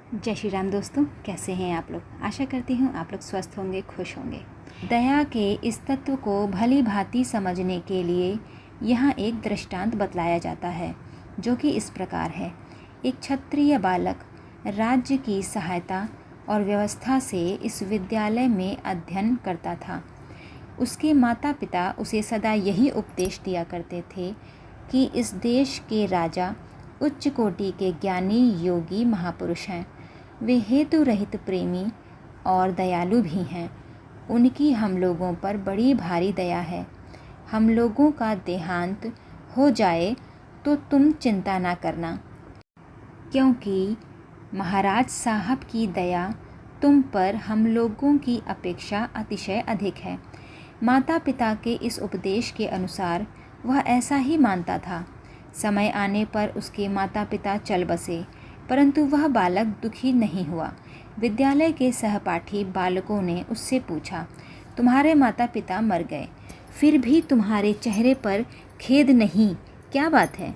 जय श्री राम दोस्तों, कैसे हैं आप लोग। आशा करती हूँ आप लोग स्वस्थ होंगे, खुश होंगे। दया के इस तत्व को भली भांति समझने के लिए यहाँ एक दृष्टांत बतलाया जाता है, जो कि इस प्रकार है। एक क्षत्रिय बालक राज्य की सहायता और व्यवस्था से इस विद्यालय में अध्ययन करता था। उसके माता पिता उसे सदा यही उपदेश दिया करते थे कि इस देश के राजा उच्च कोटि के ज्ञानी योगी महापुरुष हैं। वे हेतु रहित प्रेमी और दयालु भी हैं। उनकी हम लोगों पर बड़ी भारी दया है। हम लोगों का देहांत हो जाए तो तुम चिंता ना करना, क्योंकि महाराज साहब की दया तुम पर हम लोगों की अपेक्षा अतिशय अधिक है। माता पिता के इस उपदेश के अनुसार वह ऐसा ही मानता था। समय आने पर उसके माता पिता चल बसे, परंतु वह बालक दुखी नहीं हुआ। विद्यालय के सहपाठी बालकों ने उससे पूछा, तुम्हारे माता पिता मर गए, फिर भी तुम्हारे चेहरे पर खेद नहीं, क्या बात है?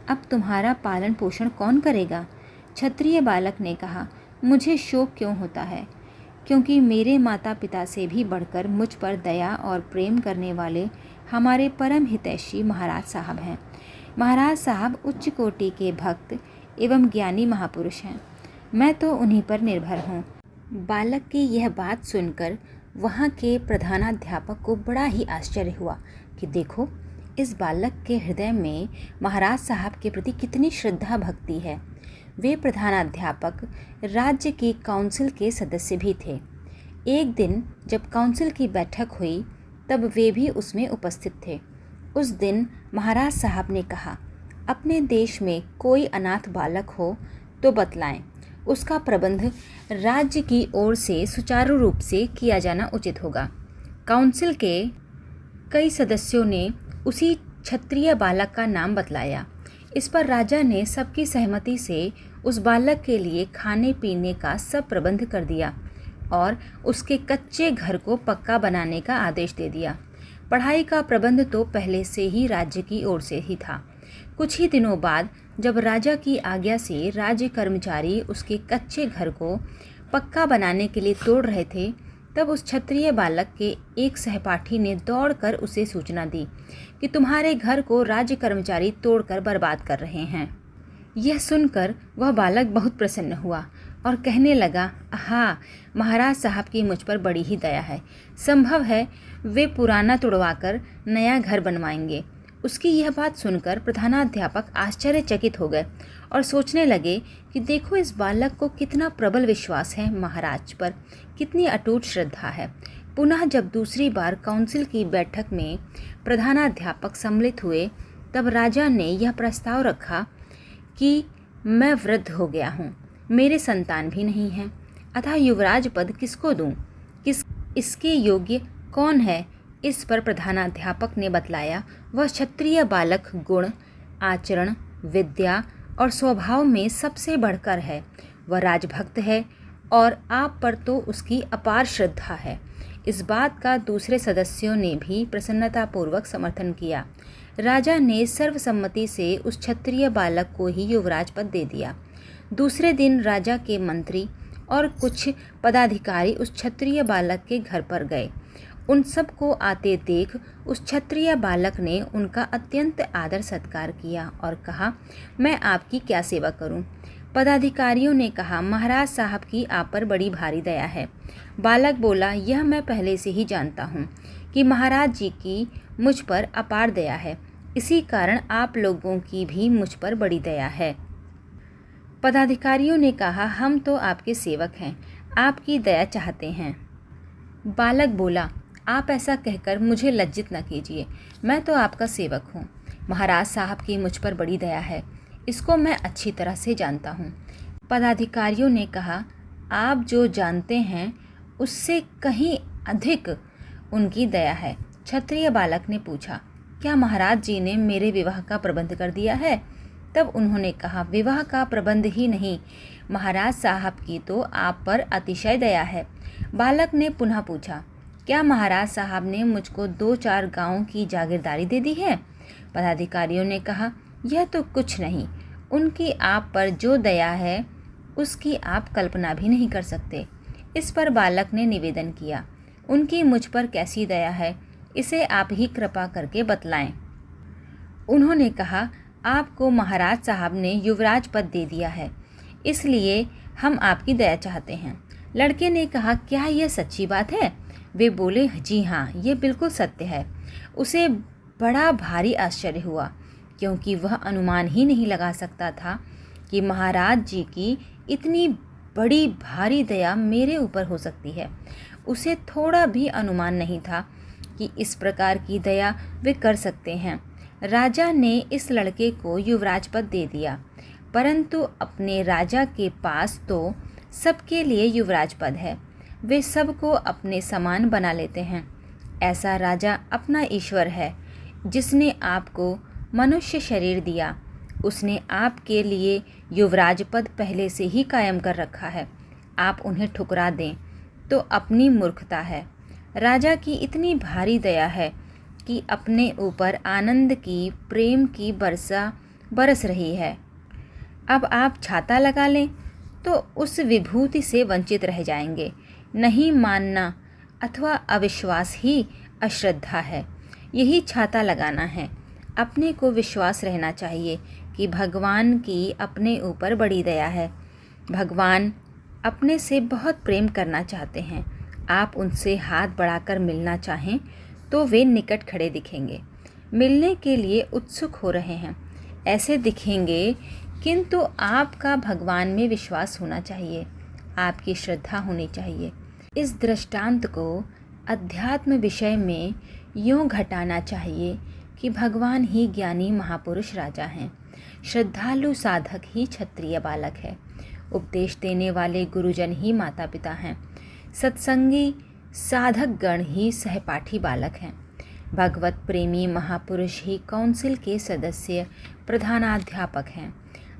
अब तुम्हारा पालन पोषण कौन करेगा? क्षत्रिय बालक ने कहा, मुझे शोक क्यों होता है, क्योंकि मेरे माता पिता से भी बढ़कर मुझ पर दया और प्रेम करने वाले हमारे परम हितैषी महाराज साहब हैं। महाराज साहब उच्च कोटि के भक्त एवं ज्ञानी महापुरुष हैं। मैं तो उन्हीं पर निर्भर हूँ। बालक की यह बात सुनकर वहाँ के प्रधानाध्यापक को बड़ा ही आश्चर्य हुआ कि देखो, इस बालक के हृदय में महाराज साहब के प्रति कितनी श्रद्धा भक्ति है। वे प्रधानाध्यापक राज्य की काउंसिल के सदस्य भी थे। एक दिन जब काउंसिल की बैठक हुई तब वे भी उसमें उपस्थित थे। उस दिन महाराज साहब ने कहा, अपने देश में कोई अनाथ बालक हो तो बतलाएं। उसका प्रबंध राज्य की ओर से सुचारू रूप से किया जाना उचित होगा। काउंसिल के कई सदस्यों ने उसी क्षत्रिय बालक का नाम बतलाया। इस पर राजा ने सबकी सहमति से उस बालक के लिए खाने पीने का सब प्रबंध कर दिया और उसके कच्चे घर को पक्का बनाने का आदेश दे दिया। पढ़ाई का प्रबंध तो पहले से ही राज्य की ओर से ही था। कुछ ही दिनों बाद जब राजा की आज्ञा से राज्य कर्मचारी उसके कच्चे घर को पक्का बनाने के लिए तोड़ रहे थे, तब उस क्षत्रिय बालक के एक सहपाठी ने दौड़कर उसे सूचना दी कि तुम्हारे घर को राज्य कर्मचारी तोड़कर बर्बाद कर रहे हैं। यह सुनकर वह बालक बहुत प्रसन्न हुआ और कहने लगा, हाँ, महाराज साहब की मुझ पर बड़ी ही दया है। संभव है वे पुराना तुड़वाकर नया घर बनवाएंगे। उसकी यह बात सुनकर प्रधानाध्यापक आश्चर्यचकित हो गए और सोचने लगे कि देखो, इस बालक को कितना प्रबल विश्वास है महाराज पर, कितनी अटूट श्रद्धा है। पुनः जब दूसरी बार काउंसिल की बैठक में प्रधानाध्यापक सम्मिलित हुए तब राजा ने यह प्रस्ताव रखा कि मैं वृद्ध हो गया हूँ, मेरे संतान भी नहीं हैं, अतः युवराज पद किसको दूँ, इसके योग्य कौन है? इस पर प्रधानाध्यापक ने बतलाया, वह क्षत्रिय बालक गुण, आचरण, विद्या और स्वभाव में सबसे बढ़कर है। वह राजभक्त है और आप पर तो उसकी अपार श्रद्धा है। इस बात का दूसरे सदस्यों ने भी प्रसन्नतापूर्वक समर्थन किया। राजा ने सर्वसम्मति से उस क्षत्रिय बालक को ही युवराज पद दे दिया। दूसरे दिन राजा के मंत्री और कुछ पदाधिकारी उस क्षत्रिय बालक के घर पर गए। उन सबको आते देख उस क्षत्रिय बालक ने उनका अत्यंत आदर सत्कार किया और कहा, मैं आपकी क्या सेवा करूं? पदाधिकारियों ने कहा, महाराज साहब की आप पर बड़ी भारी दया है। बालक बोला, यह मैं पहले से ही जानता हूं कि महाराज जी की मुझ पर अपार दया है, इसी कारण आप लोगों की भी मुझ पर बड़ी दया है। पदाधिकारियों ने कहा, हम तो आपके सेवक हैं, आपकी दया चाहते हैं। बालक बोला, आप ऐसा कहकर मुझे लज्जित न कीजिए, मैं तो आपका सेवक हूँ। महाराज साहब की मुझ पर बड़ी दया है, इसको मैं अच्छी तरह से जानता हूँ। पदाधिकारियों ने कहा, आप जो जानते हैं उससे कहीं अधिक उनकी दया है। क्षत्रिय बालक ने पूछा, क्या महाराज जी ने मेरे विवाह का प्रबंध कर दिया है? तब उन्होंने कहा, विवाह का प्रबंध ही नहीं, महाराज साहब की तो आप पर अतिशय दया है। बालक ने पुनः पूछा, क्या महाराज साहब ने मुझको 2-4 गांवों की जागीरदारी दे दी है? पदाधिकारियों ने कहा, यह तो कुछ नहीं, उनकी आप पर जो दया है उसकी आप कल्पना भी नहीं कर सकते। इस पर बालक ने निवेदन किया, उनकी मुझ पर कैसी दया है, इसे आप ही कृपा करके बतलाएं। उन्होंने कहा, आपको महाराज साहब ने युवराज पद दे दिया है, इसलिए हम आपकी दया चाहते हैं। लड़के ने कहा, क्या यह सच्ची बात है? वे बोले, जी हाँ, ये बिल्कुल सत्य है। उसे बड़ा भारी आश्चर्य हुआ, क्योंकि वह अनुमान ही नहीं लगा सकता था कि महाराज जी की इतनी बड़ी भारी दया मेरे ऊपर हो सकती है। उसे थोड़ा भी अनुमान नहीं था कि इस प्रकार की दया वे कर सकते हैं। राजा ने इस लड़के को युवराज पद दे दिया, परंतु अपने राजा के पास तो सबके लिए युवराज पद है। वे सबको अपने समान बना लेते हैं। ऐसा राजा अपना ईश्वर है, जिसने आपको मनुष्य शरीर दिया। उसने आपके लिए युवराज पद पहले से ही कायम कर रखा है। आप उन्हें ठुकरा दें तो अपनी मूर्खता है। राजा की इतनी भारी दया है कि अपने ऊपर आनंद की, प्रेम की वर्षा बरस रही है। अब आप छाता लगा लें तो उस विभूति से वंचित रह जाएंगे। नहीं मानना अथवा अविश्वास ही अश्रद्धा है। यही छाता लगाना है। अपने को विश्वास रहना चाहिए कि भगवान की अपने ऊपर बड़ी दया है। भगवान अपने से बहुत प्रेम करना चाहते हैं। आप उनसे हाथ बढ़ाकर मिलना चाहें तो वे निकट खड़े दिखेंगे, मिलने के लिए उत्सुक हो रहे हैं, ऐसे दिखेंगे। किंतु आपका भगवान में विश्वास होना चाहिए, आपकी श्रद्धा होनी चाहिए। इस दृष्टांत को अध्यात्म विषय में यूँ घटाना चाहिए कि भगवान ही ज्ञानी महापुरुष राजा हैं, श्रद्धालु साधक ही क्षत्रिय बालक है, उपदेश देने वाले गुरुजन ही माता पिता हैं, सत्संगी साधक गण ही सहपाठी बालक हैं, भगवत प्रेमी महापुरुष ही काउंसिल के सदस्य प्रधानाध्यापक हैं।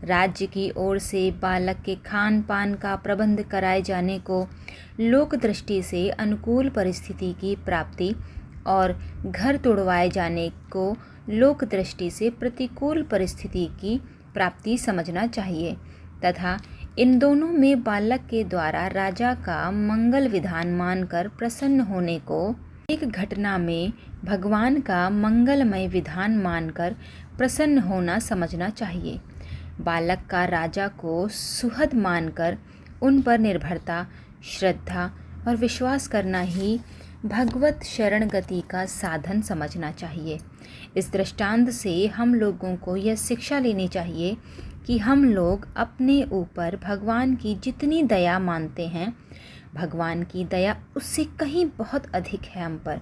राज्य की ओर से बालक के खान पान का प्रबंध कराए जाने को लोक दृष्टि से अनुकूल परिस्थिति की प्राप्ति और घर तोड़वाए जाने को लोक दृष्टि से प्रतिकूल परिस्थिति की प्राप्ति समझना चाहिए तथा इन दोनों में बालक के द्वारा राजा का मंगल विधान मानकर प्रसन्न होने को एक घटना में भगवान का मंगलमय विधान मानकर प्रसन्न होना समझना चाहिए। बालक का राजा को सुहद मानकर उन पर निर्भरता, श्रद्धा और विश्वास करना ही भगवत शरण गति का साधन समझना चाहिए। इस दृष्टांत से हम लोगों को यह शिक्षा लेनी चाहिए कि हम लोग अपने ऊपर भगवान की जितनी दया मानते हैं, भगवान की दया उससे कहीं बहुत अधिक है हम पर।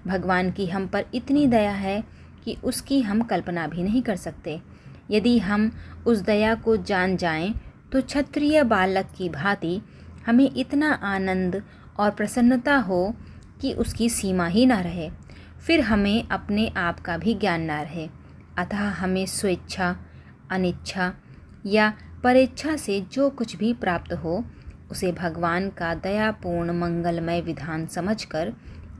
भगवान की हम पर इतनी दया है कि उसकी हम कल्पना भी नहीं कर सकते। यदि हम उस दया को जान जाएं तो क्षत्रिय बालक की भांति हमें इतना आनंद और प्रसन्नता हो कि उसकी सीमा ही ना रहे। फिर हमें अपने आप का भी ज्ञान ना रहे। अतः हमें स्वेच्छा, अनिच्छा या परेच्छा से जो कुछ भी प्राप्त हो उसे भगवान का दयापूर्ण मंगलमय विधान समझकर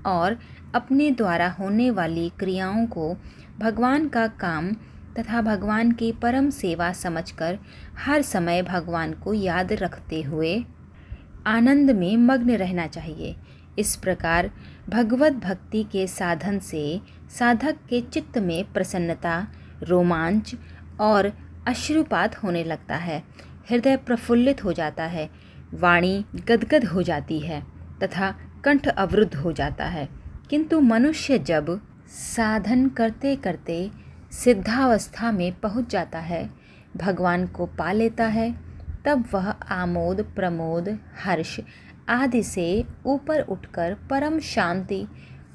और अपने द्वारा होने वाली क्रियाओं को भगवान का काम तथा भगवान की परम सेवा समझकर हर समय भगवान को याद रखते हुए आनंद में मग्न रहना चाहिए। इस प्रकार भगवत भक्ति के साधन से साधक के चित्त में प्रसन्नता, रोमांच और अश्रुपात होने लगता है। हृदय प्रफुल्लित हो जाता है, वाणी गदगद हो जाती है तथा कंठ अवरुद्ध हो जाता है। किंतु मनुष्य जब साधन करते करते सिद्धावस्था में पहुंच जाता है, भगवान को पा लेता है, तब वह आमोद, प्रमोद, हर्ष आदि से ऊपर उठकर परम शांति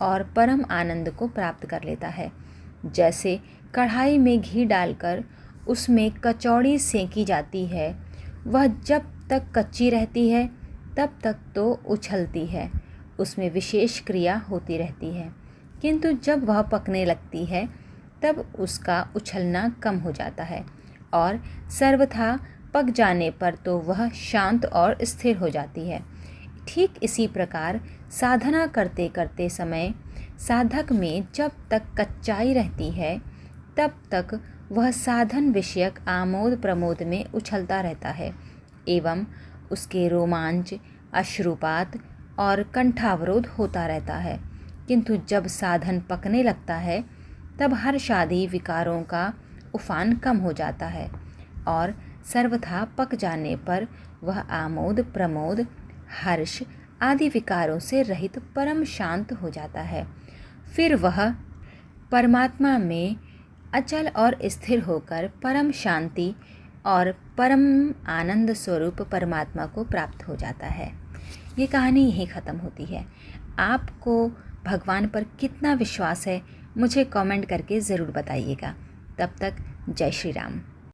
और परम आनंद को प्राप्त कर लेता है। जैसे कढ़ाई में घी डालकर उसमें कचौड़ी सेंकी जाती है, वह जब तक कच्ची रहती है तब तक तो उछलती है, उसमें विशेष क्रिया होती रहती है, किंतु जब वह पकने लगती है तब उसका उछलना कम हो जाता है और सर्वथा पक जाने पर तो वह शांत और स्थिर हो जाती है। ठीक इसी प्रकार साधना करते करते समय साधक में जब तक कच्चाई रहती है तब तक वह साधन विषयक आमोद प्रमोद में उछलता रहता है। एवं उसके रोमांच, अश्रुपात और कंठावरोध होता रहता है। किंतु जब साधन पकने लगता है तब हर शादी विकारों का उफान कम हो जाता है और सर्वथा पक जाने पर वह आमोद, प्रमोद, हर्ष आदि विकारों से रहित परम शांत हो जाता है। फिर वह परमात्मा में अचल और स्थिर होकर परम शांति और परम आनंद स्वरूप परमात्मा को प्राप्त हो जाता है। ये कहानी यहीं ख़त्म होती है। आपको भगवान पर कितना विश्वास है मुझे कमेंट करके ज़रूर बताइएगा। तब तक जय श्री राम।